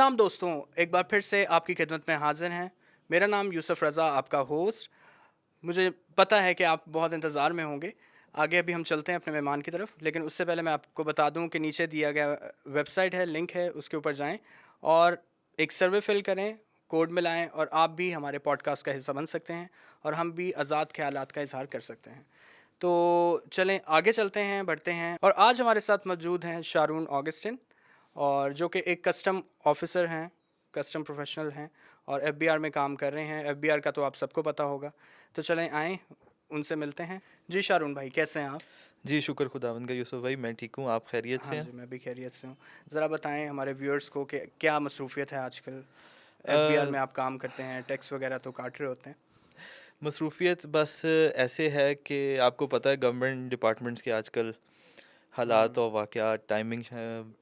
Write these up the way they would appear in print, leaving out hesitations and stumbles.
सलाम दोस्तों, एक बार फिर से आपकी खिदमत में हाजिर हैं। मेरा नाम यूसुफ रज़ा, आपका होस्ट। मुझे पता है कि आप बहुत इंतज़ार में होंगे। आगे अभी हम चलते हैं अपने मेहमान की तरफ, लेकिन उससे पहले मैं आपको बता दूं कि नीचे दिया गया वेबसाइट है, लिंक है, उसके ऊपर जाएं और एक सर्वे फिल करें, कोड मिलाएं और आप भी हमारे पॉडकास्ट का हिस्सा बन सकते हैं और हम भी आज़ाद ख्यालात का इजहार कर सकते हैं। तो चलें आगे चलते हैं, बढ़ते हैं। और आज हमारे साथ मौजूद हैं शारून ऑगस्टिन, और जो कि एक कस्टम ऑफिसर हैं, कस्टम प्रोफेशनल हैं और एफबीआर में काम कर रहे हैं। एफबीआर का तो आप सबको पता होगा। तो चलें आएँ उनसे मिलते हैं। जी शारून भाई, कैसे हैं आप? जी, शुक्र खुदावंद का यूसुफ भाई, मैं ठीक हूँ। आप खैरियत हाँ से हैं? जी, मैं भी खैरियत से हूँ। ज़रा बताएं हमारे व्यूअर्स को कि क्या मसरूफ़ियत है आजकल। एफबीआर अ, में आप काम करते हैं, टैक्स वगैरह तो काट रहे होते हैं। मसरूफ़ियत बस ऐसे है कि आपको पता है गवर्नमेंट डिपार्टमेंट्स के आजकल हालात हम्म। और वाक़यात टाइमिंग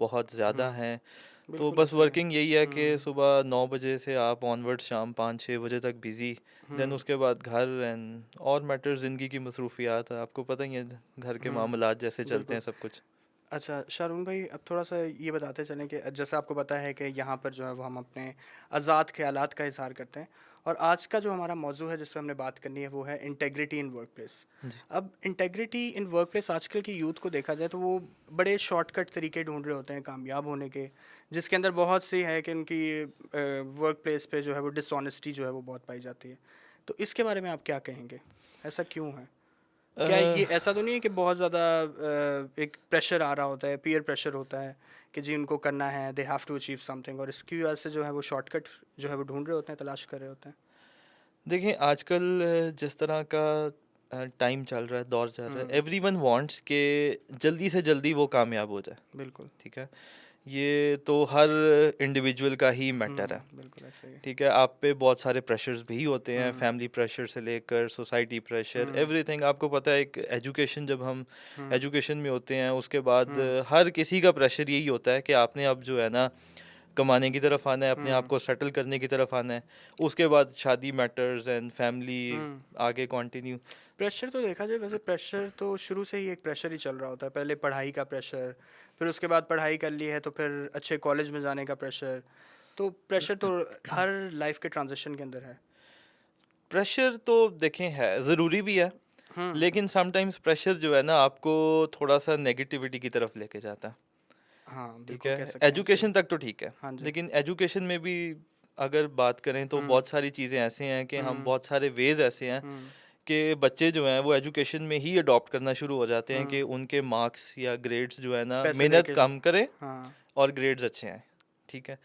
बहुत ज़्यादा हम्म। हैं। तो बिल्कुल बस ऐसा ही है। वर्किंग यही है कि हम्म। सुबह 9 बजे से आप ऑनवर्ड शाम 5-6 बजे तक बिज़ी, देन हम्म। उसके बाद घर एंड और मैटर ज़िंदगी की मसरूफ़ियात है। आपको पता ही है घर के मामलात जैसे चलते बिल्कुल। हैं सब कुछ। अच्छा शारून भाई, अब थोड़ा सा ये बताते चलें कि जैसे आपको पता है कि यहाँ पर जो है वो हम अपने आज़ाद ख्यालात का इज़हार करते हैं। और आज का जो हमारा मौजू है जिस पर हमने बात करनी है वो है इंटेग्रिटी इन वर्क प्लेस। जी। अब इंटेग्रिटी इन वर्क प्लेस, आजकल की यूथ को देखा जाए तो वो बड़े शॉर्टकट तरीके ढूंढ रहे होते हैं कामयाब होने के, जिसके अंदर बहुत सी है कि उनकी वर्क प्लेस पे जो है वो डिसऑनेस्टी जो है वो बहुत पाई जाती है। तो इसके बारे में आप क्या कहेंगे? ऐसा क्यों है? क्या ये अ, ऐसा तो नहीं है कि बहुत ज़्यादा एक प्रेशर आ रहा होता है, पीयर प्रेशर होता है कि जी उनको करना है, they have to achieve something, और इसकी वजह से जो है वो शॉर्टकट जो है वो ढूंढ रहे होते हैं, तलाश कर रहे होते हैं। देखिए आजकल जिस तरह का टाइम चल रहा है, दौर चल रहा है, हुँ। एवरीवन वांट्स के जल्दी से जल्दी वो कामयाब हो जाए। बिल्कुल। ठीक है, ये तो हर इंडिविजुअल का ही मैटर है। बिल्कुल ऐसा ही है। ठीक है, आप पे बहुत सारे प्रेशर्स भी होते हैं, हुँ। फैमिली प्रेशर से लेकर सोसाइटी प्रेशर, हुँ। एवरीथिंग। आपको पता है एक एजुकेशन, जब हम हुँ। एजुकेशन में होते हैं उसके बाद हुँ। हर किसी का प्रेशर यही होता है कि आपने अब जो है ना कमाने की तरफ आना है, अपने आप हुँ। को सेटल करने की तरफ आना है। उसके बाद शादी मैटर्स एंड फैमिली हुँ। आगे कंटिन्यू। प्रेशर तो देखा जाए, वैसे प्रेशर तो शुरू से ही एक प्रेशर ही चल रहा होता है। पहले पढ़ाई का प्रेशर, फिर उसके बाद पढ़ाई कर ली है तो फिर अच्छे कॉलेज में जाने का प्रेशर। तो प्रेशर तो हर लाइफ के ट्रांजिशन के अंदर है। प्रेशर तो देखें है ज़रूरी भी है, हुँ। लेकिन समटाइम्स प्रेशर जो है ना आपको थोड़ा सा नेगेटिविटी की तरफ लेके जाता है। हाँ, ठीक बिल्कुल कह है, सकते हैं ऐसे। एजुकेशन तक तो ठीक है, हाँ जी। लेकिन एजुकेशन में भी अगर बात करें तो हुँ। बहुत सारी चीज़ें ऐसे हैं कि हम हुँ। बहुत सारे वेज ऐसे हैं हुँ। कि बच्चे जो हैं वो एजुकेशन में ही अडॉप्ट करना शुरू हो जाते हैं कि हुँ। उनके मार्क्स या ग्रेड्स जो है ना पैसे मेहनत देके जो। कम करें हाँ। और ग्रेड्स अच्छे आएँ। ठीक है,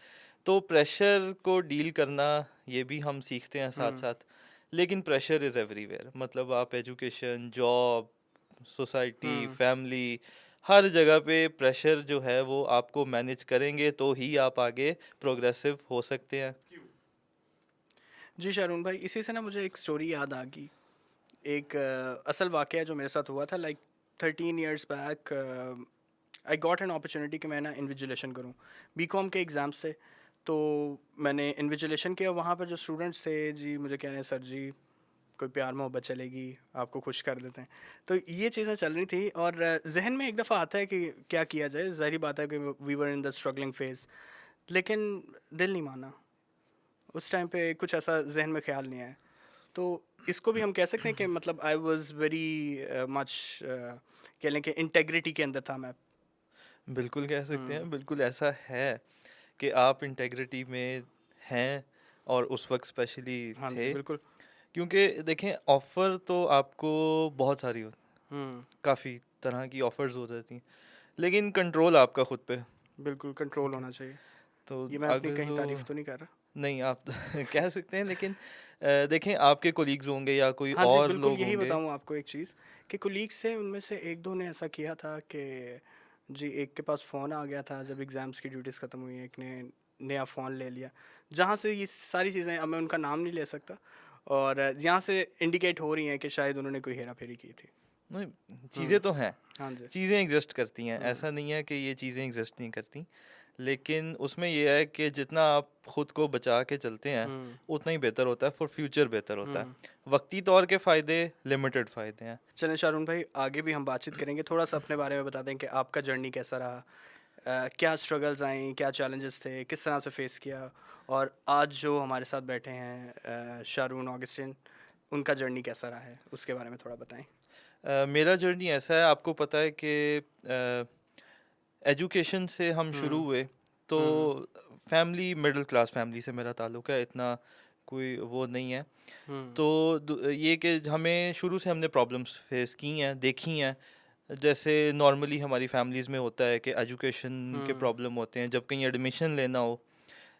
तो प्रेशर को डील करना ये भी हम सीखते हैं साथ हुँ। साथ। लेकिन प्रेशर इज़ एवरीवेयर, मतलब आप एजुकेशन, जॉब, सोसाइटी, हुँ। फैमिली, हर जगह पे प्रेशर जो है वो आपको मैनेज करेंगे तो ही आप आगे प्रोग्रेसिव हो सकते हैं। जी शारून भाई, इसी से ना मुझे एक स्टोरी याद आ गई। एक असल वाक़या जो मेरे साथ हुआ था, like 13 years back. I got an opportunity कि मैं ना इन्विजिलेशन करूं। बीकॉम के एग्ज़ाम्स थे, तो मैंने इन्विजिलेशन किया। वहाँ पर जो स्टूडेंट्स थे जी मुझे कह रहे हैं, सर जी कोई प्यार मोहब्बत चलेगी, आपको खुश कर देते हैं। तो ये चीज़ें चल रही थी और जहन में एक दफ़ा आता है कि क्या किया जाए। ज़ाहिर बात है कि we were in the struggling phase, लेकिन दिल नहीं माना। उस टाइम पे कुछ ऐसा जहन में ख्याल नहीं आया। तो इसको भी हम कह सकते हैं कि मतलब आई वाज वेरी मच, कह लें कि इंटेग्रिटी के अंदर था मैं। बिल्कुल कह सकते हुँ। हैं, बिल्कुल ऐसा है कि आप इंटेग्रिटी में हैं और उस वक्त स्पेशली हाँ जी, थे। बिल्कुल। क्योंकि देखें ऑफ़र तो आपको बहुत सारी हो, हुँ। काफ़ी तरह की ऑफ़र्स हो जाती हैं, लेकिन कंट्रोल आपका खुद पे। बिल्कुल कंट्रोल ठीक है, होना चाहिए। तो ये मैं अपनी अगर कहीं वो तारीफ़ तो नहीं कर रहा। नहीं आप कह सकते हैं, लेकिन देखें आपके कोलीग्स होंगे या कोई हाँ जी, और बिल्कुल लोग यही होंगे। बताऊँ आपको एक चीज़, कि कोलीग्स थे, उनमें से 1-2 ने ऐसा किया था कि जी एक के पास फ़ोन आ गया था जब एग्ज़ाम्स की ड्यूटीज़ ख़त्म हुई, एक ने नया फ़ोन ले लिया। जहाँ से ये सारी चीज़ें, अब मैं उनका नाम नहीं ले सकता, और यहाँ से इंडिकेट हो रही हैं कि शायद उन्होंने कोई हेरा-फेरी की थी। नहीं, चीज़ें हुँ। तो हैं, हाँ जी। चीज़ें एग्जिस्ट करती हैं, हुँ। ऐसा नहीं है कि ये चीज़ें एग्जिस्ट नहीं करती। लेकिन उसमें ये है कि जितना आप खुद को बचा के चलते हैं हुँ। उतना ही बेहतर होता है, फॉर फ्यूचर बेहतर होता है। हुँ। वक्ती तौर के फ़ायदे लिमिटेड फ़ायदे हैं। चलें शारून भाई, आगे भी हम बातचीत करेंगे। थोड़ा-सा अपने बारे में बता दें कि आपका जर्नी कैसा रहा? क्या स्ट्रगल्स आई, क्या चैलेंजेस थे, किस तरह से फेस किया, और आज जो हमारे साथ बैठे हैं शारून ऑगस्टिन, उनका जर्नी कैसा रहा है, उसके बारे में थोड़ा बताएं। मेरा जर्नी ऐसा है, आपको पता है कि एजुकेशन से हम शुरू हम्म। हुए, तो हम्म। फैमिली मिडिल क्लास फैमिली से मेरा ताल्लुक़ है, इतना कोई वो नहीं है। हम्म। तो ये कि हमें शुरू से हमने प्रॉब्लम्स फेस की हैं, देखी हैं। जैसे नॉर्मली हमारी फैमिलीज़ में होता है कि एजुकेशन के हम्म। प्रॉब्लम होते हैं, जब कहीं एडमिशन लेना हो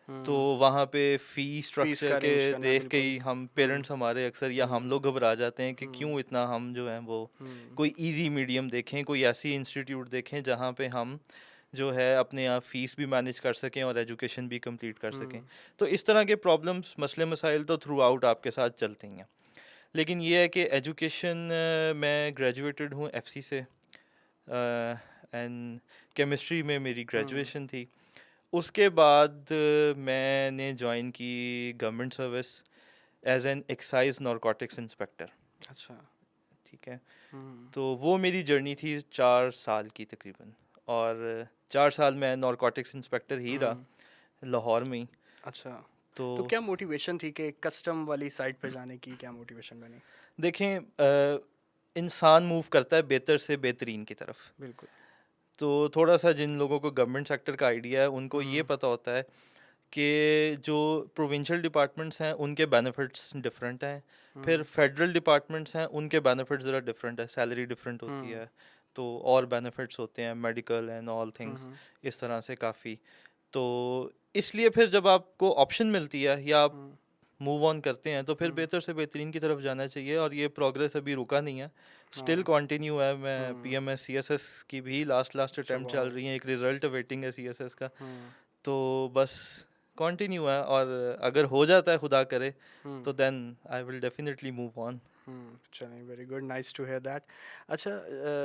तो हम्म। वहाँ पे फ़ी फीस स्ट्रक्चर का के अरेंज करना, देख के बिल्कुल। ही हम हम्म। पेरेंट्स हमारे अक्सर या हम हम्म। लोग घबरा जाते हैं कि हम्म। क्यों इतना हम जो हैं वो हम्म। कोई इजी मीडियम देखें, कोई ऐसी इंस्टीट्यूट देखें जहाँ पे हम जो है अपने आप फ़ीस भी मैनेज कर सकें और एजुकेशन भी कंप्लीट कर सकें। हम्म। तो इस तरह के प्रॉब्लम्स मसले मसाइल तो थ्रू आउट आपके साथ चलते ही हैं। लेकिन ये है कि एजुकेशन मैं ग्रेजुएटेड हूँ एफसी से, एंड केमिस्ट्री में मेरी हम्म। ग्रेजुएशन थी। उसके बाद मैंने ज्वाइन की government service as an excise narcotics inspector. अच्छा। ठीक है, हम्म। तो वो मेरी जर्नी थी 4 साल की तकरीबन, और 4 साल मैं नारकोटिक्स इंस्पेक्टर ही रहा हम्म। लाहौर में ही। अच्छा, तो तो क्या मोटिवेशन थी कि कस्टम वाली साइड पे जाने की, क्या मोटिवेशन बनी? देखें, इंसान मूव करता है बेहतर से बेहतरीन की तरफ। बिल्कुल। तो थोड़ा सा जिन लोगों को गवर्नमेंट सेक्टर का आइडिया है उनको ये हम्म। पता होता है कि जो प्रोविंशियल डिपार्टमेंट्स हैं उनके बेनिफिट्स डिफरेंट हैं, फिर हम्म। फेडरल डिपार्टमेंट्स हैं उनके बेनिफिट्स ज़रा डिफरेंट है, सैलरी डिफरेंट होती हम्म। है, तो और बेनिफिट्स होते हैं मेडिकल एंड ऑल थिंग्स, हम्म। इस तरह से काफ़ी। तो इसलिए फिर जब आपको ऑप्शन मिलती है या आप हम्म। मूव ऑन करते हैं तो फिर हम्म। बेहतर से बेहतरीन की तरफ जाना चाहिए, और ये प्रोग्रेस अभी रुका नहीं है, स्टिल हाँ। कंटिन्यू है। मैं हम्म। पीएमएस सीएसएस की भी लास्ट अच्छा, अटेम्प्ट चल वाह। रही है, एक रिजल्ट वेटिंग है सीएसएस का। हम्म। तो बस कंटिन्यू है, और अगर हो जाता है खुदा करे हम्म। तो then I will definitely move on. चलिए, very good, nice to hear that. अच्छा,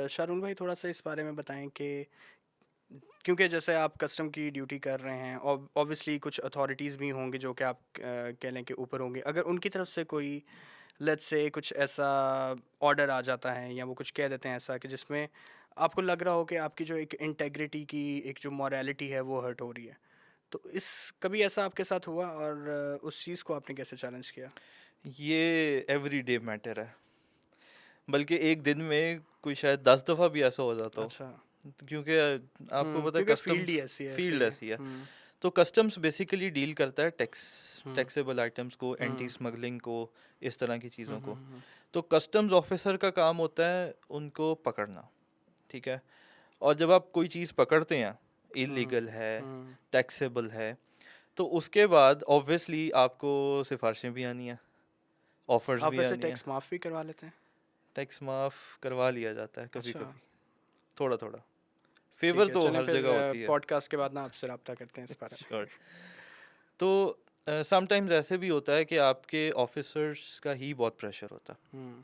शारून भाई, थोड़ा सा इस बारे में बताएं कि क्योंकि जैसे आप कस्टम की ड्यूटी कर रहे हैं, ऑब्वियसली कुछ अथॉरिटीज़ भी होंगे जो कि आप कह लें कि ऊपर होंगे, अगर उनकी तरफ से कोई लेट्स से कुछ ऐसा ऑर्डर आ जाता है या वो कुछ कह देते हैं ऐसा कि जिसमें आपको लग रहा हो कि आपकी जो एक इंटेग्रिटी की एक जो मॉरलिटी है वो हर्ट हो रही है, तो इस कभी ऐसा आपके साथ हुआ, और उस चीज़ को आपने कैसे चैलेंज किया? ये एवरीडे मैटर है, बल्कि एक दिन में कोई शायद 10 दफ़ा भी ऐसा हो जाता हो, अच्छा। क्योंकि आपको पता है क्योंकि फील्ड ही कस्टम्स ऐसी है, फील्ड सही है। ऐसी है। तो कस्टम्स बेसिकली डील करता है हम्म। टैक्सेबल आइटम्स को, एंटी हम्म। स्मगलिंग को, इस तरह की हम्म। चीज़ों को। हम्म। तो कस्टम्स ऑफिसर का काम होता है उनको पकड़ना, ठीक है। और जब आप कोई चीज़ पकड़ते हैं, हम्म। इलीगल है, हम्म। टैक्सेबल है, तो उसके बाद ऑब्वियसली आपको सिफारिशें भी आनी है, ऑफर्स आप भी वैसे आनी है। टैक्स माफ़ भी करवा लेते हैं? टैक्स माफ़ करवा लिया जाता है कभी अच्छा। कभी, थोड़ा थोड़ा। ठीक फेवर है, तो चलें हर फिर जगह होती है। पॉडकास्ट के बाद ना आपसे रब्ता करते हैं इस बारे में। श्योर। तो समटाइम्स ऐसे भी होता है कि आपके ऑफिसर्स का ही बहुत प्रेशर होता है, हम्म।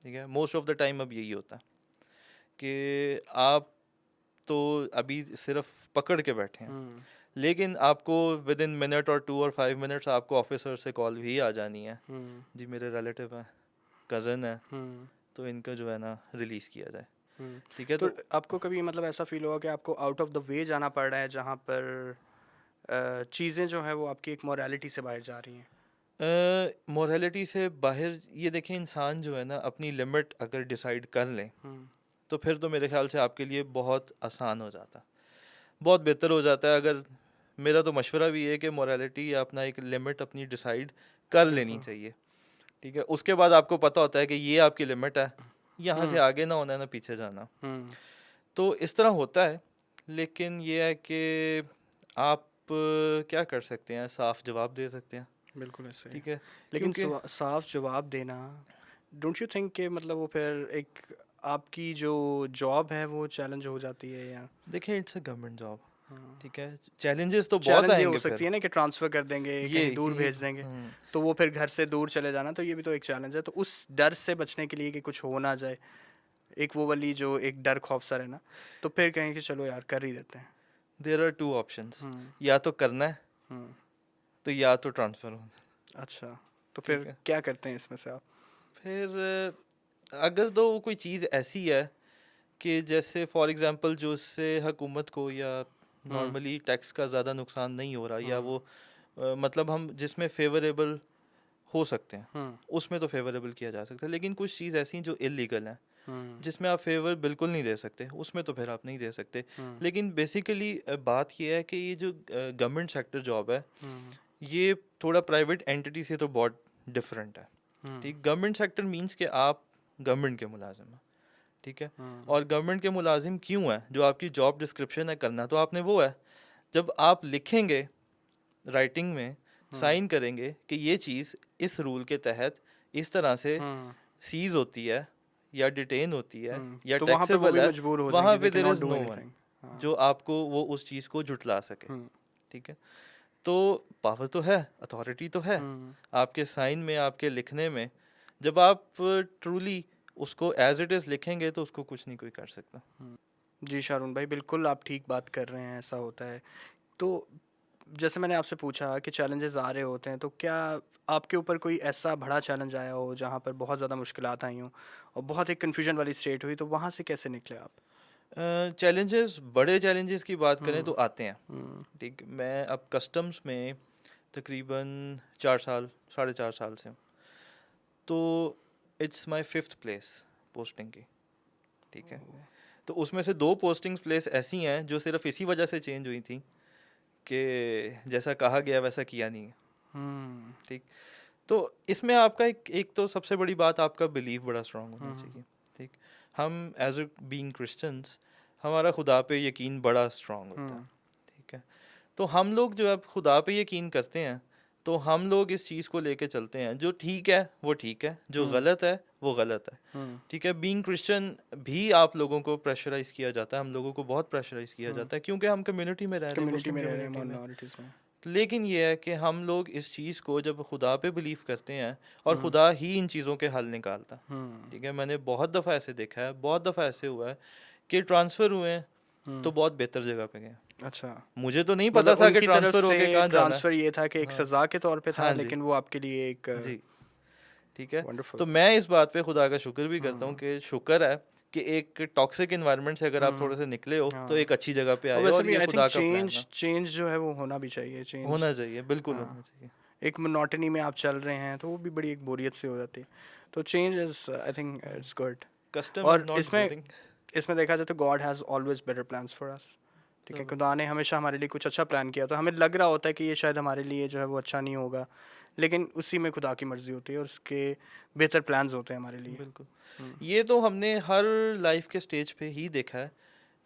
ठीक है। मोस्ट ऑफ द टाइम अब यही होता है कि आप तो अभी सिर्फ पकड़ के बैठे हैं, हम्म। लेकिन आपको विद इन मिनट और 2 और 5 मिनट्स आपको ऑफिसर से कॉल भी आ जानी है, हम्म। जी मेरे रिलेटिव हैं, कज़न है, हम्म। तो इनका जो है ना रिलीज़ किया जाए, हम्म। ठीक है। तो तो आपको कभी मतलब ऐसा फील हुआ कि आपको आउट ऑफ द वे जाना पड़ रहा है जहाँ पर चीज़ें जो हैं वो आपकी एक मोरालिटी से बाहर जा रही हैं? मोरालिटी से बाहर, ये देखें, इंसान जो है ना अपनी लिमिट अगर डिसाइड कर लें हम्म। तो फिर तो मेरे ख्याल से आपके लिए बहुत आसान हो जाता, बहुत बेहतर हो जाता है। अगर मेरा तो मशवरा भी है कि मोरालिटी या अपना एक लिमिट अपनी डिसाइड कर लेनी बिल्कुल। चाहिए, ठीक है। उसके बाद आपको पता होता है कि ये आपकी लिमिट है, यहाँ से हम्म। आगे ना होना है ना पीछे जाना। हम्म। तो इस तरह होता है, लेकिन ये है कि आप क्या कर सकते हैं, साफ जवाब दे सकते हैं, बिल्कुल ऐसे ही। ठीक है। लेकिन क्योंकि साफ जवाब देना, डोंट यू थिंक कि मतलब वो फिर एक आपकी जो जॉब है वो चैलेंज हो जाती है, या देखें, इट्स अ गवर्नमेंट जॉब, हाँ, ठीक है, चैलेंजेस तो बहुत चैलेंज ये हो आएंगे सकती फिर। है ना कि ट्रांसफ़र कर देंगे, ये कहीं दूर यही भेज देंगे, तो वो फिर घर से दूर चले जाना, तो ये भी तो एक चैलेंज है। तो उस डर से बचने के लिए कि कुछ हो ना जाए, एक वो वाली जो एक डर खौफ सा रहना, तो फिर कहें कि चलो यार कर ही देते हैं। देयर आर टू ऑप्शंस, हुँ। या तो करना है, हुँ। तो या तो ट्रांसफ़र होना, अच्छा, तो ठीक फिर है। क्या करते हैं इसमें से आप? फिर अगर तो कोई चीज़ ऐसी है कि जैसे फॉर एग्जांपल जो उससे हुकूमत को या नॉर्मली टैक्स का ज़्यादा नुकसान नहीं हो रहा, या वो मतलब हम जिसमें फेवरेबल हो सकते हैं उसमें तो फेवरेबल किया जा सकता है, लेकिन कुछ चीज़ ऐसी हैं जो इलीगल हैं जिसमें आप फेवर बिल्कुल नहीं दे सकते, उसमें तो फिर आप नहीं दे सकते। लेकिन बेसिकली बात ये है कि ये जो गवर्नमेंट सेक्टर जॉब है ये थोड़ा प्राइवेट एंटिटी से तो बहुत डिफरेंट है। ठीक, गवर्नमेंट सेक्टर मींस कि आप गवर्नमेंट के मुलाजिम हैं, ठीक है। और गवर्नमेंट के मुलाजिम क्यों है, जो आपकी जॉब डिस्क्रिप्शन है करना तो आपने वो है। जब आप लिखेंगे राइटिंग में, साइन करेंगे कि ये चीज़ इस रूल के तहत इस तरह से सीज होती है या डिटेन होती है या तो वहाँ पे वो टैक्सेबल भी है, मजबूर हो वहाँ जाएंगे, पे they there cannot is do no one anything। हाँ। जो आपको वो उस चीज़ को जुटला सके, ठीक है। तो पावर तो है, अथॉरिटी तो है आपके साइन में, आपके लिखने में। जब आप ट्रूली उसको एज इट इज़ लिखेंगे तो उसको कुछ नहीं कोई कर सकता। जी शारून भाई, बिल्कुल आप ठीक बात कर रहे हैं, ऐसा होता है। तो जैसे मैंने आपसे पूछा कि चैलेंजेस आ रहे होते हैं, तो क्या आपके ऊपर कोई ऐसा बड़ा चैलेंज आया हो जहाँ पर बहुत ज़्यादा मुश्किलात आई हों और बहुत एक कन्फ्यूजन वाली स्टेट हुई, तो वहाँ से कैसे निकले आप? चैलेंजेस, बड़े चैलेंजेस की बात करें तो आते हैं। हम्म, ठीक, मैं अब कस्टम्स में तकरीबन 4 साल, 4.5 साल से हूँ। तो it's my fifth place posting की, ठीक है। तो उसमें से 2 पोस्टिंग प्लेस ऐसी हैं जो सिर्फ इसी वजह से चेंज हुई थी कि जैसा कहा गया वैसा किया नहीं है, हम्म, ठीक। तो इसमें आपका एक तो सबसे बड़ी बात, आपका बिलीव बड़ा स्ट्रांग होना चाहिए, ठीक। हम एज ए बीइंग क्रिश्चियंस, हमारा खुदा पे यकीन बड़ा स्ट्रांग होता है, ठीक है। तो हम लोग जो अब खुदा पे यकीन करते हैं, तो हम लोग इस चीज़ को लेके चलते हैं, जो ठीक है वो ठीक है, जो गलत है वो गलत है, ठीक है। बीइंग क्रिश्चियन भी आप लोगों को प्रेशराइज किया जाता है, हम लोगों को बहुत प्रेशराइज किया जाता है, क्योंकि हम कम्युनिटी में रह रहे हैं, कम्युनिटी मुस्लिम में रह रहे हैं, कम्युनिटी में। माइनॉरिटीज़ में। लेकिन ये है कि हम लोग इस चीज़ को जब खुदा पे बिलीव करते हैं, और खुदा ही इन चीज़ों के हल निकालता, ठीक है। मैंने बहुत दफ़ा ऐसे देखा है, बहुत दफ़ा ऐसे हुआ है कि ट्रांसफ़र हुए हैं तो बहुत बेहतर जगह पे गए। अच्छा, मुझे तो नहीं पता मतलब था कि उनकी तरफ ट्रांसफ़र से होके कहाँ जाना है। ट्रांसफ़र ये था कि एक हाँ, सज़ा के तौर पे था, हाँ जी, लेकिन वो आपके लिए एक जी, ठीक है। वंडरफुल। तो मैं इस बात पे खुदा का शुक्र भी करता हूँ कि शुक्र है कि एक टॉक्सिक इन्वायरमेंट से अगर आप थोड़े से निकले हो तो हाँ, एक अच्छी जगह पे और आए हो, वैसे और भी ये आई थिंक खुदा का प्लान चेंज था। चेंज जो है वो होना भी चाहिए, चेंज। होना चाहिए, बिल्कुल हाँ, होना चाहिए। एक मोनोटनी में आप चल रहे हैं तो वो भी बड़ी एक बोरियत सी हो जाती है। तो change is, I think it's good. Custom is और नॉट इसमें बोरिंग। इसमें देखा जाए तो God has always better plans for us. ठीक है, खुदा ने हमेशा हमारे लिए कुछ अच्छा प्लान किया, तो हमें लग रहा होता है कि ये शायद हमारे लिए जो है वो अच्छा नहीं होगा, लेकिन उसी में खुदा की मर्ज़ी होती है और उसके बेहतर प्लान्स होते हैं हमारे लिए। बिल्कुल, ये तो हमने हर लाइफ के स्टेज पे ही देखा है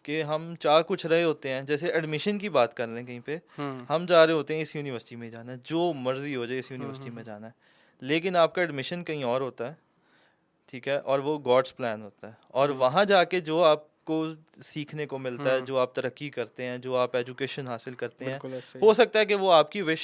कि हम चाह कुछ रहे होते हैं। जैसे एडमिशन की बात कर लें, कहीं पे हम जा रहे होते हैं इस यूनिवर्सिटी में जाना है, जो मर्जी हो जाए इस यूनिवर्सिटी में जाना है, लेकिन आपका एडमिशन कहीं और होता है, ठीक है, और वो गॉड्स प्लान होता है। और वहाँ जाके जो आपको सीखने को मिलता है, जो आप तरक्की करते हैं, जो आप एजुकेशन हासिल करते हैं, बिल्कुल ऐसे ही हो है। सकता है कि वो आपकी विश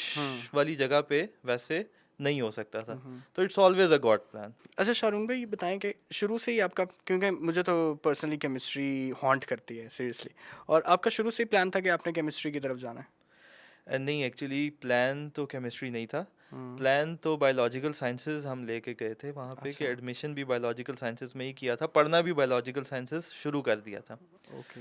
वाली जगह पे वैसे नहीं हो सकता था। तो it's always a God plan. अच्छा शारून भाई, ये बताएं कि शुरू से ही आपका, क्योंकि मुझे तो पर्सनली केमिस्ट्री हॉन्ट करती है सीरियसली, और आपका शुरू से ही प्लान था कि आपने केमिस्ट्री की तरफ जाना है? नहीं, एक्चुअली प्लान तो केमिस्ट्री नहीं था। प्लान तो बायोलॉजिकल साइंसेज हम लेके गए थे वहाँ पे, कि अच्छा, एडमिशन भी बायोलॉजिकल साइंसेज में ही किया था, पढ़ना भी बायोलॉजिकल साइंसेज शुरू कर दिया था। ओके।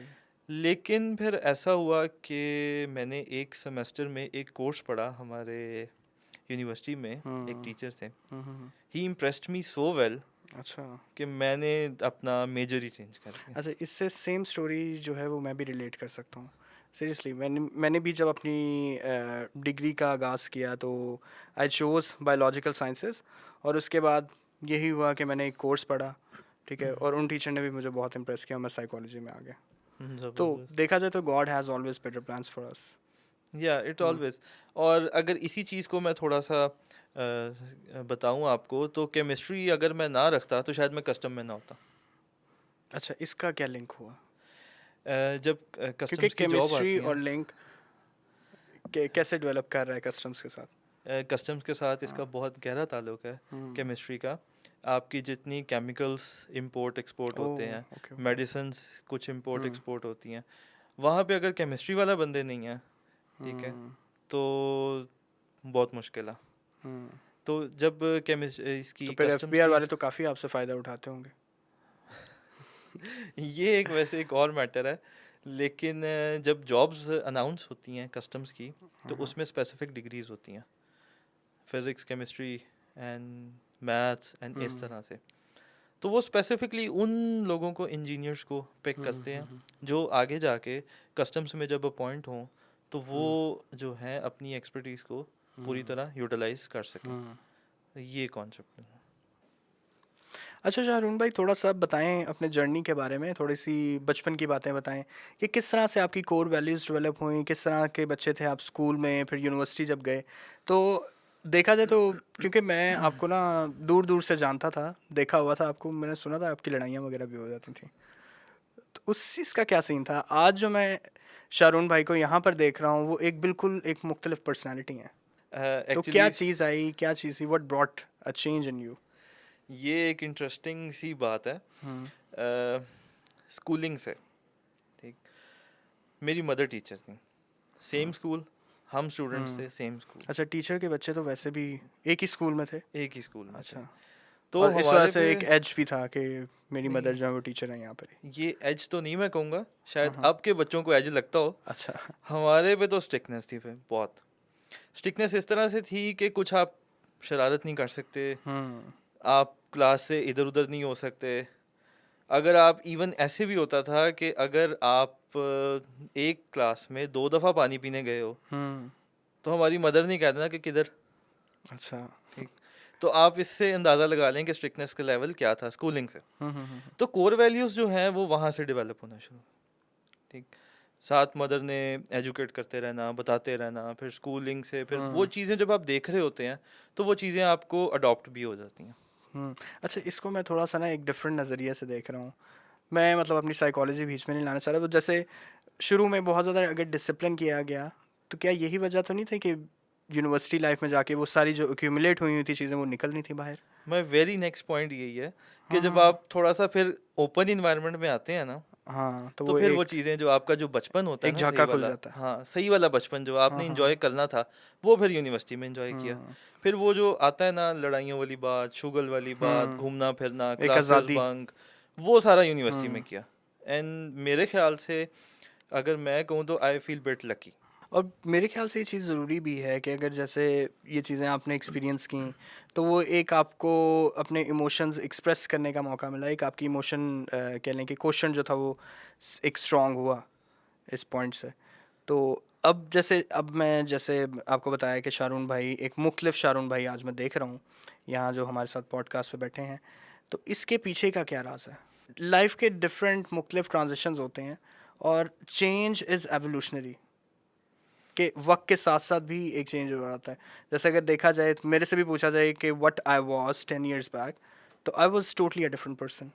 लेकिन फिर ऐसा हुआ कि मैंने एक सेमेस्टर में एक कोर्स पढ़ा हमारे यूनिवर्सिटी में, एक टीचर थे, ही इम्प्रेस्ड मी सो वेल अच्छा, कि मैंने अपना मेजर ही चेंज कर दिया। अच्छा, इससे सेम स्टोरी जो है वो मैं भी रिलेट कर सकता हूँ। सीरियसली मैंने भी जब अपनी डिग्री का आगाज़ किया तो आई चोज़ बायोलॉजिकल साइंसेस, और उसके बाद यही हुआ कि मैंने एक कोर्स पढ़ा, ठीक है, और उन टीचर ने भी मुझे बहुत इम्प्रेस किया, मैं साइकोलॉजी में आ गया। तो ज़बरदस्त। देखा जाए तो God has always better plans for us. या इट ऑलवेज। और अगर इसी चीज़ को मैं थोड़ा सा बताऊं आपको, तो केमिस्ट्री अगर मैं ना रखता तो शायद मैं कस्टम में ना होता। अच्छा, इसका क्या लिंक हुआ? जब क्योंकि कस्टम्स की जॉब केमिस्ट्री आती है और लिंक कैसे डेवलप कर रहा है कस्टम्स के साथ? ना, कस्टम्स के साथ इसका बहुत गहरा ताल्लुक है केमिस्ट्री का। आपकी जितनी केमिकल्स इंपोर्ट एक्सपोर्ट होते ओह, हैं, ओके ओके। मेडिसिन्स कुछ इंपोर्ट एक्सपोर्ट होती हैं, वहाँ पे अगर केमिस्ट्री वाला बंदे नहीं है, ठीक है, तो बहुत मुश्किल है। तो जब तो इसकी फिर कस्टम्स एफबीआर की वाले तो काफ़ी आपसे फ़ायदा उठाते होंगे। ये एक वैसे एक और मैटर है, लेकिन जब जॉब्स अनाउंस होती हैं कस्टम्स की, तो उसमें स्पेसिफिक डिग्रीज होती हैं, physics, chemistry and maths and इस तरह से। तो वो स्पेसिफिकली उन लोगों को, इंजीनियर्स को पिक करते हैं जो आगे जाके कस्टम्स में जब अपॉइंट हों तो वो जो है अपनी एक्सपर्टीज़ को पूरी तरह यूटिलाइज कर सकें। ये कॉन्सेप्ट है। अच्छा शाहरुन भाई, थोड़ा सा बताएं अपने जर्नी के बारे में, थोड़ी सी बचपन की बातें बताएं कि किस तरह से आपकी कोर वैल्यूज़ डेवलप हुई, किस तरह के बच्चे थे आप स्कूल में, फिर यूनिवर्सिटी जब गए। तो देखा जाए तो, क्योंकि मैं आपको ना दूर दूर से जानता था, देखा हुआ था आपको, मैंने सुना था आपकी लड़ाइयाँ वगैरह भी हो जाती थी, तो उस चीज़ का क्या सीन था? आज जो मैं शाहरुन भाई को यहाँ पर देख रहा हूँ, वो एक बिल्कुल एक मुख्तलिफ पर्सनैलिटी है। तो क्या एक्चुअली चीज़ आई, क्या चीज़ थी, what brought a change in you? ये एक इंटरेस्टिंग सी बात है। स्कूलिंग से, ठीक, मेरी मदर टीचर थी, सेम स्कूल, हम स्टूडेंट्स थे सेम स्कूल, अच्छा, टीचर के बच्चे तो वैसे भी एक ही स्कूल में थे। एक ही स्कूल में थे। अच्छा। तो और इस वजह हमारे से पे एक एज भी था कि मेरी मदर नहीं, जो है वो टीचर है यहाँ पर ही। ये एज तो नहीं मैं कहूँगा, शायद अब के बच्चों को एज लगता हो। अच्छा। हमारे पे तो स्ट्रिक्टनेस थी पे बहुत। स्ट्रिक्टनेस इस तरह से थी कि कुछ आप शरारत नहीं कर सकते, आप क्लास से इधर उधर नहीं हो सकते। अगर आप इवन ऐसे भी होता था कि अगर आप एक क्लास में 2 दफ़ा पानी पीने गए हो तो हमारी मदर नहीं कहते ना कि किधर। अच्छा। ठीक, तो आप इससे अंदाज़ा लगा लें कि स्ट्रिक्टनेस का लेवल क्या था स्कूलिंग से। तो कोर वैल्यूज़ जो हैं वो वहाँ से डेवलप होना शुरू। ठीक, साथ मदर ने एजुकेट करते रहना, बताते रहना, फिर स्कूलिंग से फिर वो चीज़ें जब आप देख रहे होते हैं तो वो चीज़ें आपको अडॉप्ट भी हो जाती हैं। अच्छा, इसको मैं थोड़ा सा ना एक डिफरेंट नज़रिए से देख रहा हूँ। मैं मतलब अपनी साइकोलॉजी बीच में नहीं लाना चाह रहा, तो जैसे शुरू में बहुत ज़्यादा अगर डिसिप्लिन किया गया, तो क्या यही वजह तो नहीं थी कि यूनिवर्सिटी लाइफ में जाके वो सारी जो एक्यूमुलेट हुई हुई थी चीज़ें वो निकल नहीं थी बाहर? मैं वेरी नेक्स्ट पॉइंट यही है कि हाँ, जब हाँ, आप थोड़ा सा फिर ओपन इन्वायरमेंट में आते हैं ना, हाँ, तो तो वो फिर वो एक चीज़ें जो आपका जो बचपन होता है एक ना, सही झाका खुल वाला, जाता है। हाँ सही वाला बचपन जो हाँ, आपने हाँ, इंजॉय करना था, वो फिर यूनिवर्सिटी में इंजॉय किया। फिर वो जो आता है ना, लड़ाइयों वाली बात, शुगल वाली बात, घूमना फिरना, एक क्लासेस आज़ादी। बंक, वो सारा यूनिवर्सिटी में किया। एंड मेरे ख्याल से अगर मैं कहूँ तो आई फील बिट लकी। और मेरे ख्याल से ये चीज़ ज़रूरी भी है कि अगर जैसे ये चीज़ें आपने एक्सपीरियंस की, तो वो एक आपको अपने इमोशंस एक्सप्रेस करने का मौका मिला, एक आपकी इमोशन कह लें कि क्वेश्चन जो था वो एक स्ट्रॉन्ग हुआ इस पॉइंट से। तो अब मैं जैसे आपको बताया कि शारून भाई एक मुख्तलिफ शारून भाई आज मैं देख रहा हूँ यहाँ जो हमारे साथ पॉडकास्ट पे बैठे हैं, तो इसके पीछे का क्या राज है? लाइफ के डिफरेंट मुख्तलिफ ट्रांजिशंस होते हैं, और चेंज इज़ एवोल्यूशनरी, कि वक्त के साथ साथ भी एक चेंज हो जाता है। जैसे अगर देखा जाए, तो मेरे से भी पूछा जाए कि what I was 10 years back, तो I was totally a different person.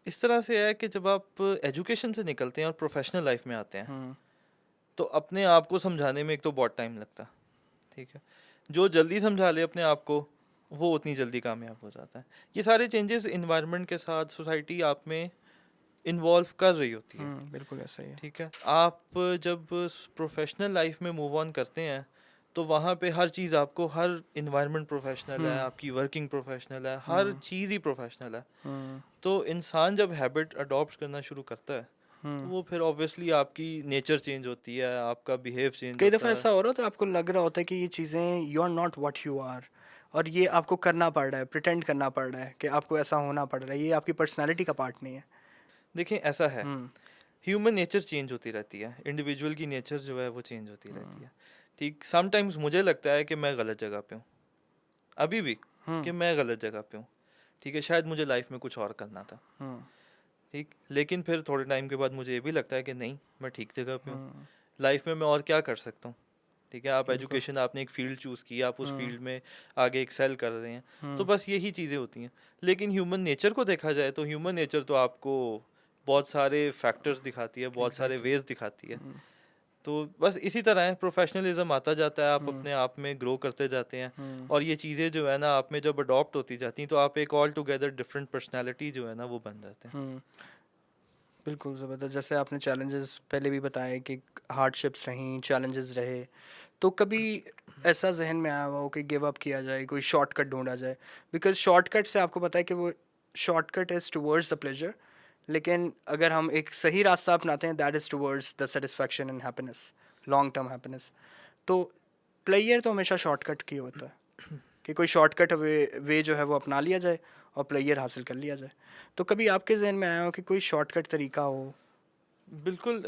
इस तरह से है कि जब आप एजुकेशन से निकलते हैं और प्रोफेशनल लाइफ में आते हैं तो अपने आप को समझाने में एक तो बहुत टाइम लगता है। ठीक है, जो जल्दी समझा ले अपने आप को वो उतनी जल्दी कामयाब हो जाता है। ये सारे चेंजेस इन्वायरमेंट के साथ सोसाइटी आप में इन्वॉल्व कर रही होती है। बिल्कुल ऐसा ही है। ठीक है, आप जब प्रोफेशनल लाइफ में मूव ऑन करते हैं तो वहाँ पे हर चीज़ आपको, हर इन्वायरमेंट प्रोफेशनल है, आपकी वर्किंग प्रोफेशनल है, हर चीज़ ही प्रोफेशनल है। तो इंसान जब हैबिट अडॉप्ट करना शुरू करता है तो वो फिर ऑब्वियसली आपकी नेचर चेंज होती है, आपका बिहेव चेंज कई होता दफ़ा है। ऐसा हो रहा, तो आपको लग रहा होता है कि ये चीज़ें you are not what you are, और ये आपको करना पड़ रहा है, प्रिटेंड करना पड़ रहा है कि आपको ऐसा होना पड़ रहा है, ये आपकी पर्सनैलिटी का पार्ट नहीं है। देखिए ऐसा है, ह्यूमन नेचर चेंज होती रहती है, इंडिविजुअल की नेचर जो है वो चेंज होती रहती है। ठीक, समटाइम्स मुझे लगता है कि मैं गलत जगह पे हूँ अभी भी, कि मैं गलत जगह पे हूँ। ठीक है, शायद मुझे लाइफ में कुछ और करना था। ठीक, लेकिन फिर थोड़े टाइम के बाद मुझे ये भी लगता है कि नहीं, मैं ठीक जगह पे हूँ, लाइफ में मैं और क्या कर सकता हूँ। ठीक है, आप बिल्कुल। एजुकेशन, आपने एक फील्ड चूज़ की, आप उस फील्ड में आगे एक्सेल कर रहे हैं, तो बस यही चीज़ें होती हैं। लेकिन ह्यूमन नेचर को देखा जाए तो ह्यूमन नेचर तो आपको बहुत सारे फैक्टर्स दिखाती है, बहुत सारे एग्जैक्टली। वेज दिखाती है। तो बस इसी तरह है, प्रोफेशनलिज्म आता जाता है, आप अपने आप में ग्रो करते जाते हैं, और ये चीज़ें जो है ना आप में जब अडॉप्ट होती जाती हैं तो आप एक ऑल टुगेदर डिफरेंट पर्सनैलिटी जो है ना वो बन जाते हैं। बिल्कुल ज़बरदस्त। जैसे आपने चैलेंजेस पहले भी बताए कि हार्डशिप्स रहीं, चैलेंजेस रहे, तो कभी ऐसा जहन में आया हुआ हो कि गिव अप किया जाए, कोई शॉर्टकट ढूंढा जाए? बिकॉज शॉर्टकट से आपको पता है कि वो shortcut is towards the pleasure, लेकिन अगर हम एक सही रास्ता अपनाते हैं, that is towards the satisfaction and happiness, long term happiness. तो प्लेयर तो हमेशा शॉर्टकट की होता है कि कोई शॉर्टकट वे जो है वो अपना लिया जाए और प्लेयर हासिल कर लिया जाए। तो कभी आपके जहन में आया हो कि कोई शॉर्टकट तरीका हो? बिल्कुल,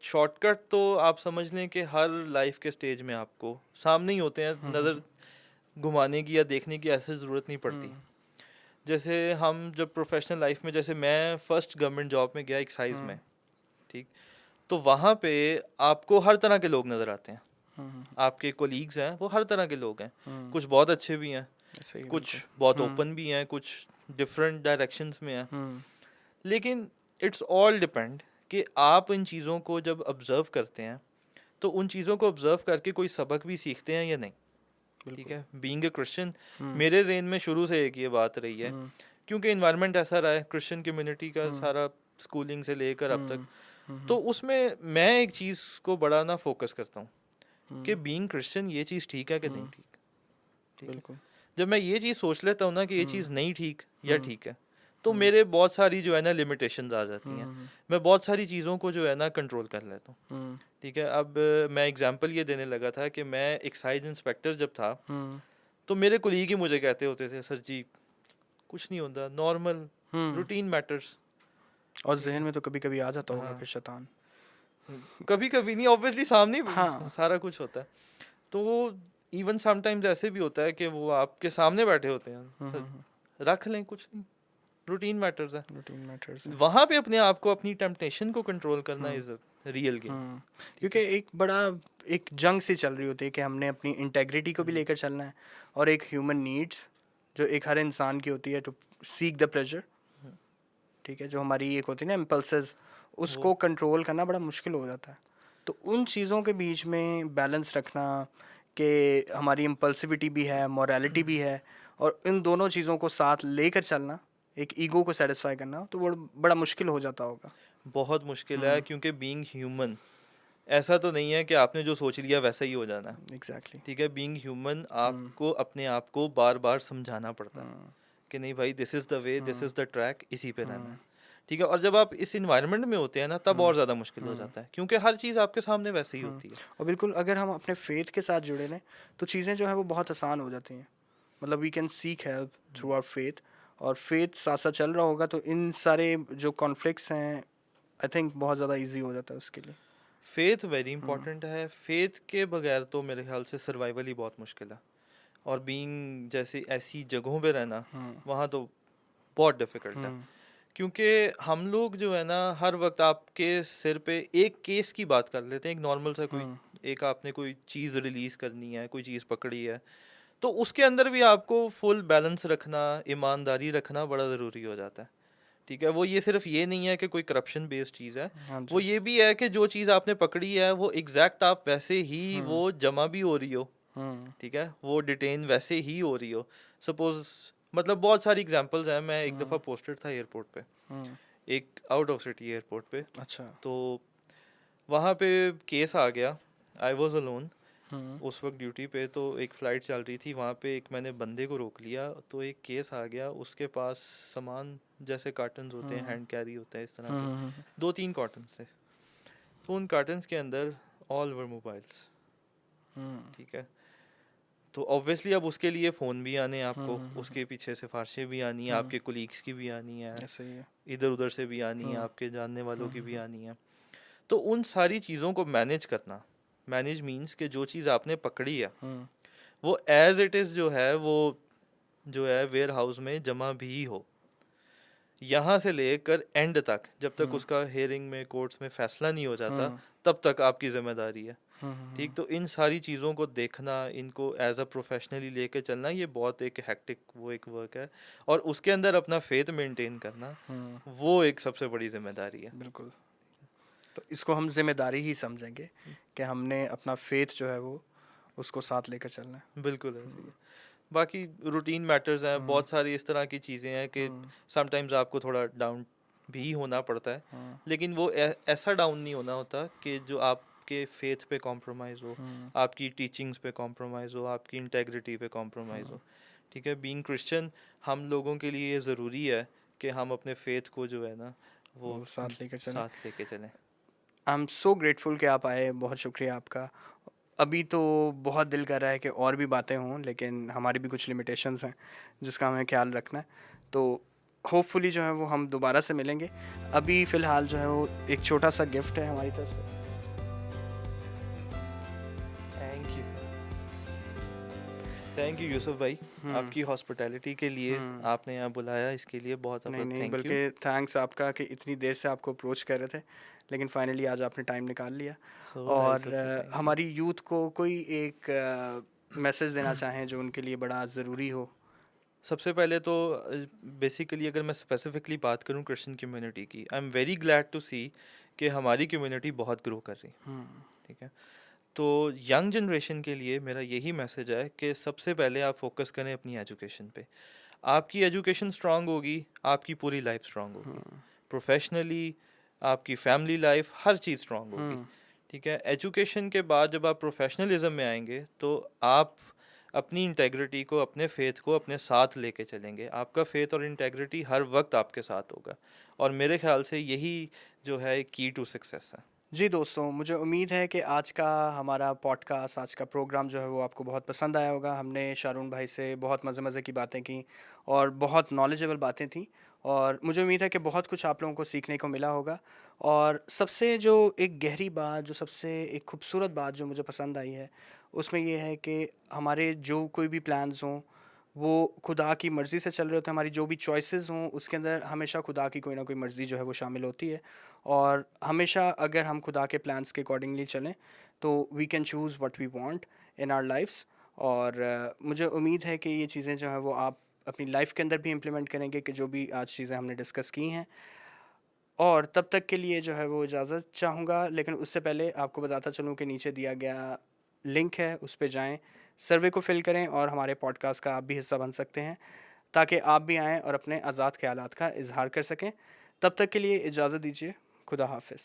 शॉर्टकट तो आप समझ लें कि हर लाइफ के स्टेज में आपको सामने ही होते हैं, नज़र घुमाने की या देखने की ऐसी ज़रूरत नहीं पड़ती। जैसे हम जब प्रोफेशनल लाइफ में, जैसे मैं फर्स्ट गवर्नमेंट जॉब में गया एक्साइज में, ठीक, तो वहाँ पे आपको हर तरह के लोग नज़र आते हैं। आपके कोलीग्स हैं वो हर तरह के लोग हैं, कुछ बहुत अच्छे भी हैं, सही, कुछ बिल्कुल। बहुत ओपन भी हैं, कुछ डिफरेंट डायरेक्शंस में हैं। लेकिन इट्स ऑल डिपेंड कि आप इन चीज़ों को जब ऑब्ज़र्व करते हैं तो उन चीज़ों को ऑब्ज़र्व करके कोई सबक भी सीखते हैं या नहीं। ठीक है, बीइंग ए क्रिश्चियन मेरे ज़हन में शुरू से एक ये बात रही है, क्योंकि इन्वायरमेंट ऐसा रहा है क्रिश्चियन कम्युनिटी का सारा, स्कूलिंग से लेकर अब तक। तो उसमें मैं एक चीज़ को बड़ा ना फोकस करता हूँ कि बीइंग क्रिश्चियन ये चीज़ ठीक है कि नहीं ठीक। ठीक है, बिल्कुल। जब मैं ये चीज़ सोच लेता हूँ ना कि ये चीज़ नहीं ठीक या ठीक है, तो मेरे बहुत सारी जो है ना लिमिटेशंस आ जाती हैं। मैं बहुत सारी चीज़ों को जो है ना कंट्रोल कर लेता हूँ। ठीक है, अब मैं एग्जांपल ये देने लगा था कि मैं एक्साइज इंस्पेक्टर जब था, तो मेरे कोलीग ही मुझे कहते होते थे, सर जी कुछ नहीं होता, नॉर्मल रूटीन मैटर्स। और जहन में तो कभी कभी आ जाता होगा हाँ, फिर शैतान। कभी कभी नहीं, ऑब्वियसली सामने हाँ। सारा कुछ होता है। तो इवन समटाइम्स ऐसे भी होता है कि वो आपके सामने बैठे होते हैं, सर रख लें कुछ नहीं, रूटीन मैटर्स है। रूटीन मैटर्स है। वहाँ पे अपने आप को, अपनी टेम्पटेशन को कंट्रोल करना इज अ रियल गेम। क्योंकि एक जंग सी चल रही होती है कि हमने अपनी इंटेग्रिटी को भी लेकर चलना है, और एक ह्यूमन नीड्स जो एक हर इंसान की होती है, टू सीक द प्लेजर। ठीक है, जो हमारी एक होती है ना इम्पल्सेस, उसको कंट्रोल करना बड़ा मुश्किल हो जाता है। तो उन चीज़ों के बीच में बैलेंस रखना कि हमारी इम्पल्सिविटी भी है, मोरालिटी भी है, और इन दोनों चीज़ों को साथ लेकर चलना, एक ईगो को सेटिस्फाई करना, तो वो बड़ा मुश्किल हो जाता होगा। बहुत मुश्किल है, क्योंकि बीइंग ह्यूमन ऐसा तो नहीं है कि आपने जो सोच लिया वैसा ही हो जाना है। एग्जैक्टली। ठीक है, बीइंग ह्यूमन आपको अपने आप को बार बार समझाना पड़ता है कि नहीं भाई, this is the way, this is the track, इसी पे रहना है। ठीक है, और जब आप इस इन्वायरमेंट में होते हैं ना, तब और ज़्यादा मुश्किल हो जाता है, क्योंकि हर चीज़ आपके सामने वैसे ही होती है। और बिल्कुल, अगर हम अपने फेथ के साथ जुड़े रहें तो चीज़ें जो हैं वो बहुत आसान हो जाती हैं। मतलब we can seek help through our faith, और फेथ साथ साथ चल रहा होगा तो इन सारे जो कॉन्फ्लिक्ट्स हैं, आई थिंक बहुत ज़्यादा इजी हो जाता है उसके लिए। फेथ वेरी इंपॉर्टेंट है, फेथ के बगैर तो मेरे ख्याल से सर्वाइवल ही बहुत मुश्किल है। और बीइंग जैसे ऐसी जगहों पे रहना, वहाँ तो बहुत डिफ़िकल्ट है, क्योंकि हम लोग जो है ना हर वक्त आपके सिर पे एक केस की बात कर लेते हैं, एक नॉर्मल सा कोई एक आपने कोई चीज़ रिलीज़ करनी है, कोई चीज़ पकड़ी है, तो उसके अंदर भी आपको फुल बैलेंस रखना, ईमानदारी रखना बड़ा ज़रूरी हो जाता है। ठीक है, वो ये सिर्फ ये नहीं है कि कोई करप्शन बेस्ड चीज़ है, हाँ वो जी। ये भी है कि जो चीज़ आपने पकड़ी है वो एग्जैक्ट आप वैसे ही वो जमा भी हो रही हो। ठीक है, वो डिटेन वैसे ही हो रही हो। सपोज, मतलब बहुत सारी एग्जांपल्स हैं। मैं एक दफ़ा पोस्टेड था एयरपोर्ट पे, एक आउट ऑफ सिटी एयरपोर्ट पे। अच्छा। तो वहाँ पे केस आ गया, आई वॉज अलोन उस वक्त ड्यूटी पे, तो एक फ़्लाइट चल रही थी, वहाँ पे एक मैंने बंदे को रोक लिया, तो एक केस आ गया। उसके पास सामान जैसे कार्टन्स होते हैं, हैंड कैरी होते हैं इस तरह के, 2-3 कार्टन्स थे। तो उन कार्टन्स के अंदर ऑल वर मोबाइल्स। ठीक है, तो ऑब्वियसली अब उसके लिए फ़ोन भी आने हैं आपको, उसके पीछे सिफारिशें भी आनी है, आपके कोलीग्स की भी आनी है, ऐसा ही है। इधर उधर से भी आनी है, आपके जानने वालों की भी आनी है। तो उन सारी चीज़ों को मैनेज करना, मैनेज मीन्स कि जो चीज़ आपने पकड़ी है वो एज इट इज़ जो है, वो जो है वेयर हाउस में जमा भी हो, यहाँ से लेकर एंड तक, जब तक उसका हेयरिंग में, कोर्ट्स में फैसला नहीं हो जाता, तब तक आपकी जिम्मेदारी है। ठीक, तो इन सारी चीज़ों को देखना, इनको एज अ प्रोफेशनली लेके चलना, ये बहुत एक हैक्टिक वो एक वर्क है, और उसके अंदर अपना फेथ मेंटेन करना, वो एक सबसे बड़ी जिम्मेदारी है। बिल्कुल। तो इसको हम जिम्मेदारी ही समझेंगे कि हमने अपना फेथ जो है वो उसको साथ लेकर चलना है। बिल्कुल ऐसे ही है। बाकी रूटीन मैटर्स हैं, बहुत सारी इस तरह की चीज़ें हैं कि समटाइम्स आपको थोड़ा डाउन भी होना पड़ता है, लेकिन वो ऐसा डाउन नहीं होना होता कि जो आपके फेथ पे कॉम्प्रोमाइज़ हो, आपकी टीचिंग्स पे कॉम्प्रोमाइज़ हो, आपकी इंटेग्रिटी पे कॉम्प्रोमाइज़ हो। ठीक है, बीइंग क्रिश्चियन हम लोगों के लिए ये ज़रूरी है कि हम अपने फेथ को जो है ना वो साथ लेकर चलें। साथ लेके चलें। आई एम सो ग्रेटफुल कि आप आए, बहुत शुक्रिया आपका। अभी तो बहुत दिल कर रहा है कि और भी बातें हों, लेकिन हमारी भी कुछ लिमिटेशंस हैं जिसका हमें ख्याल रखना है। तो होपफुली जो है वो हम दोबारा से मिलेंगे। अभी फ़िलहाल जो है वो एक छोटा सा गिफ्ट है हमारी तरफ से। Thank you thank you Yusuf भाई, आपकी हॉस्पिटैलिटी के लिए, आपने यहाँ बुलाया इसके लिए बहुत नहीं बहुत नहीं, थैंक यू। बल्कि थैंक्स आपका कि इतनी देर से आपको अप्रोच कर रहे थे, लेकिन फाइनली आज आपने टाइम निकाल लिया। और हमारी यूथ को कोई एक मैसेज देना चाहें जो उनके लिए बड़ा ज़रूरी हो। सबसे पहले तो बेसिकली अगर मैं स्पेसिफिकली बात करूँ क्रिश्चियन कम्युनिटी की, I am very glad to see कि हमारी कम्युनिटी बहुत ग्रो कर रही है, ठीक है। तो यंग जनरेशन के लिए मेरा यही मैसेज है कि सबसे पहले आप फोकस करें अपनी एजुकेशन पे। आपकी एजुकेशन स्ट्रांग होगी, आपकी पूरी लाइफ स्ट्रांग होगी, प्रोफेशनली, आपकी फैमिली लाइफ, हर चीज़ स्ट्रांग होगी, ठीक है। एजुकेशन के बाद जब आप प्रोफेशनलिज्म में आएंगे तो आप अपनी इंटेग्रिटी को, अपने फेथ को अपने साथ लेके चलेंगे। आपका फेथ और इंटेग्रिटी हर वक्त आपके साथ होगा, और मेरे ख्याल से यही जो है की टू सक्सेस है। जी दोस्तों, मुझे उम्मीद है कि आज का हमारा पॉडकास्ट, आज का प्रोग्राम जो है वो आपको बहुत पसंद आया होगा। हमने शारून भाई से बहुत मज़े मज़े की बातें की और बहुत नॉलेजेबल बातें थी, और मुझे उम्मीद है कि बहुत कुछ आप लोगों को सीखने को मिला होगा। और सबसे जो एक गहरी बात, जो सबसे एक खूबसूरत बात जो मुझे पसंद आई है, उसमें ये है कि हमारे जो कोई भी प्लान्स हों वो खुदा की मर्ज़ी से चल रहे होते हैं। हमारी जो भी चॉइसेस हों उसके अंदर हमेशा खुदा की कोई ना कोई मर्ज़ी जो है वो शामिल होती है, और हमेशा अगर हम खुदा के प्लान्स के अकॉर्डिंगली चलें तो we can choose what we want in our lifes. और मुझे उम्मीद है कि ये चीज़ें जो हैं वो आप अपनी लाइफ के अंदर भी इम्प्लीमेंट करेंगे, कि जो भी आज चीज़ें हमने डिस्कस की हैं। और तब तक के लिए जो है वो इजाज़त चाहूँगा, लेकिन उससे पहले आपको बताता चलूँ कि नीचे दिया गया लिंक है, उस पे जाएं, सर्वे को फिल करें और हमारे पॉडकास्ट का आप भी हिस्सा बन सकते हैं, ताकि आप भी आएँ और अपने आज़ाद ख्यालात का इजहार कर सकें। तब तक के लिए इजाज़त दीजिए। खुदा हाफिज़।